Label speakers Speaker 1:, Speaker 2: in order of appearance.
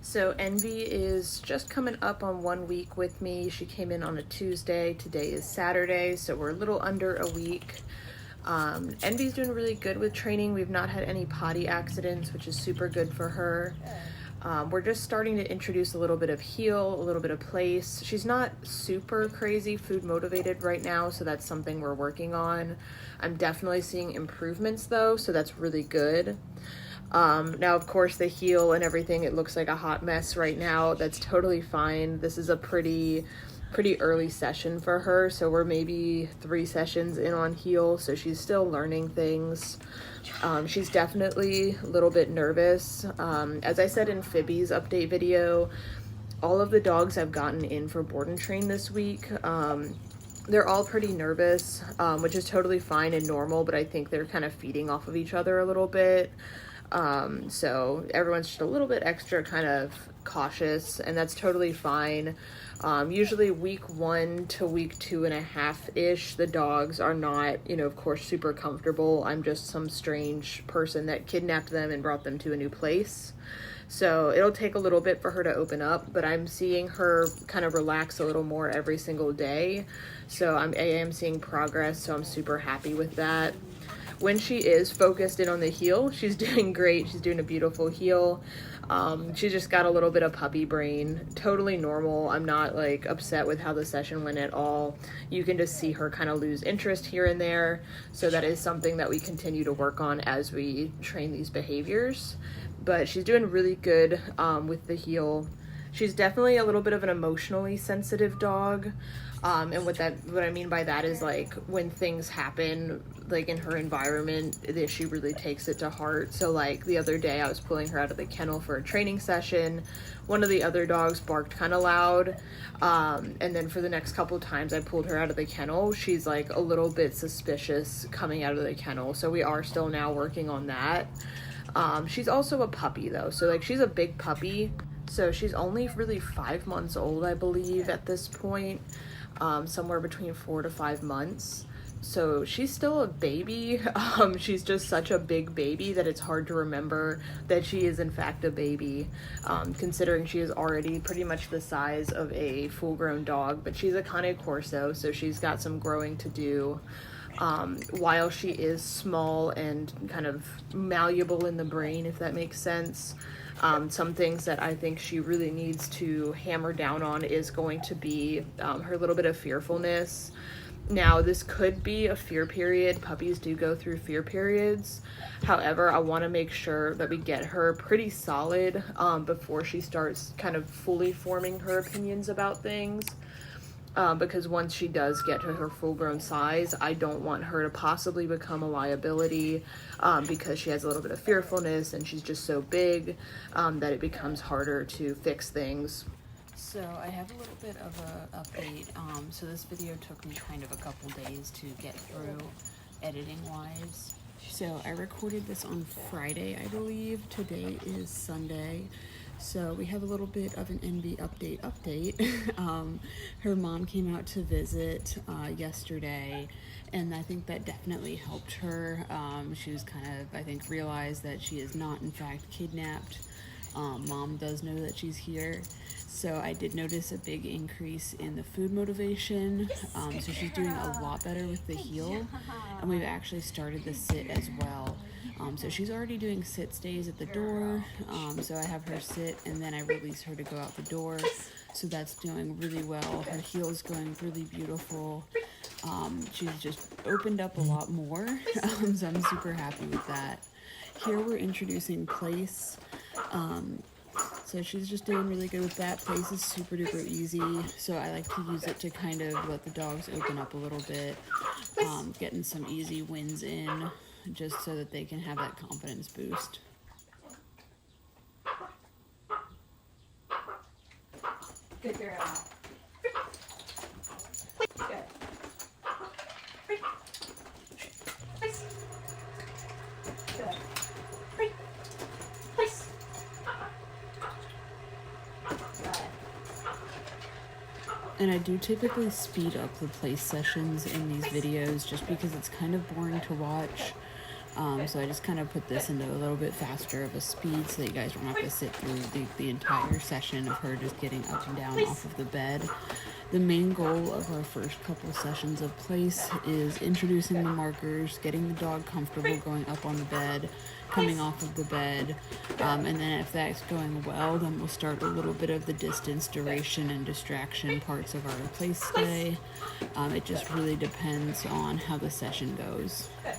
Speaker 1: So Envy is just coming up on 1 week with me. She came in on a Tuesday. Today is Saturday, so we're a little under a week. Envy's doing really good with training. We've not had any potty accidents, which is super good for her. We're just starting to introduce a little bit of heel, a little bit of place. She's not super crazy food motivated right now, so that's something we're working on. I'm definitely seeing improvements though, so that's really good. Now, of course, the heel and everything, it looks like a hot mess right now. That's totally fine. This is a pretty early session for her, so we're maybe 3 sessions in on heel, so she's still learning things. She's definitely a little bit nervous. As I said in Phoebe's update video, all of the dogs I've gotten in for board and train this week, they're all pretty nervous, which is totally fine and normal, but I think they're kind of feeding off of each other a little bit. So everyone's just a little bit extra kind of cautious, and that's totally fine. Usually week 1 to week 2.5-ish, the dogs are not, of course, super comfortable. I'm just some strange person that kidnapped them and brought them to a new place. So it'll take a little bit for her to open up, but I'm seeing her kind of relax a little more every single day. So I am seeing progress, so I'm super happy with that. When she is focused in on the heel, she's doing great. She's doing a beautiful heel. She just got a little bit of puppy brain. Totally normal. I'm not like upset with how the session went at all. You can just see her kind of lose interest here and there. So that is something that we continue to work on as we train these behaviors. But she's doing really good with the heel. She's definitely a little bit of an emotionally sensitive dog. And what I mean by that is, like, when things happen, like in her environment, she really takes it to heart. So like the other day I was pulling her out of the kennel for a training session. One of the other dogs barked kind of loud. And then for the next couple of times I pulled her out of the kennel, she's like a little bit suspicious coming out of the kennel. So we are still now working on that. She's also a puppy though. So like she's a big puppy. So she's only really 5 months old, I believe, at this point. Somewhere between 4 to 5 months. So she's still a baby. She's just such a big baby that it's hard to remember that she is in fact a baby, considering she is already pretty much the size of a full-grown dog, but she's a Cane Corso, so she's got some growing to do. While she is small and kind of malleable in the brain, if that makes sense. Some things that I think she really needs to hammer down on is going to be her little bit of fearfulness. Now, this could be a fear period. Puppies do go through fear periods. However, I want to make sure that we get her pretty solid before she starts kind of fully forming her opinions about things. Because once she does get to her full-grown size, I don't want her to possibly become a liability because she has a little bit of fearfulness and she's just so big that it becomes harder to fix things. So I have a little bit of an update. So this video took me kind of a couple days to get through editing-wise. So I recorded this on Friday, I believe. Today is Sunday. So we have a little bit of an Envy update. Her mom came out to visit yesterday, and I think that definitely helped her. She was kind of, I think, realized that she is not in fact kidnapped. Mom does know that she's here. So I did notice a big increase in the food motivation. So she's doing a lot better with the heel, and we've actually started the sit as well. So she's already doing sit stays at the door. So I have her sit and then I release her to go out the door. So that's doing really well. Her heel is going really beautiful. She's just opened up a lot more. So I'm super happy with that. Here we're introducing place. So she's just doing really good with that. Place is super duper easy. So I like to use it to kind of let the dogs open up a little bit. Getting some easy wins in, just so that they can have that confidence boost.
Speaker 2: Good girl. Good. Good.
Speaker 3: And I do typically speed up the place sessions in these videos just because it's kind of boring to watch. So I just kind of put this into a little bit faster of a speed so that you guys don't have to sit through the entire session of her just getting up and down off of the bed. The main goal of our first couple sessions of place is introducing the markers, getting the dog comfortable going up on the bed, coming off of the bed, and then if that's going well, then we'll start a little bit of the distance, duration, and distraction parts of our place stay. It just really depends on how the session goes.
Speaker 2: Good.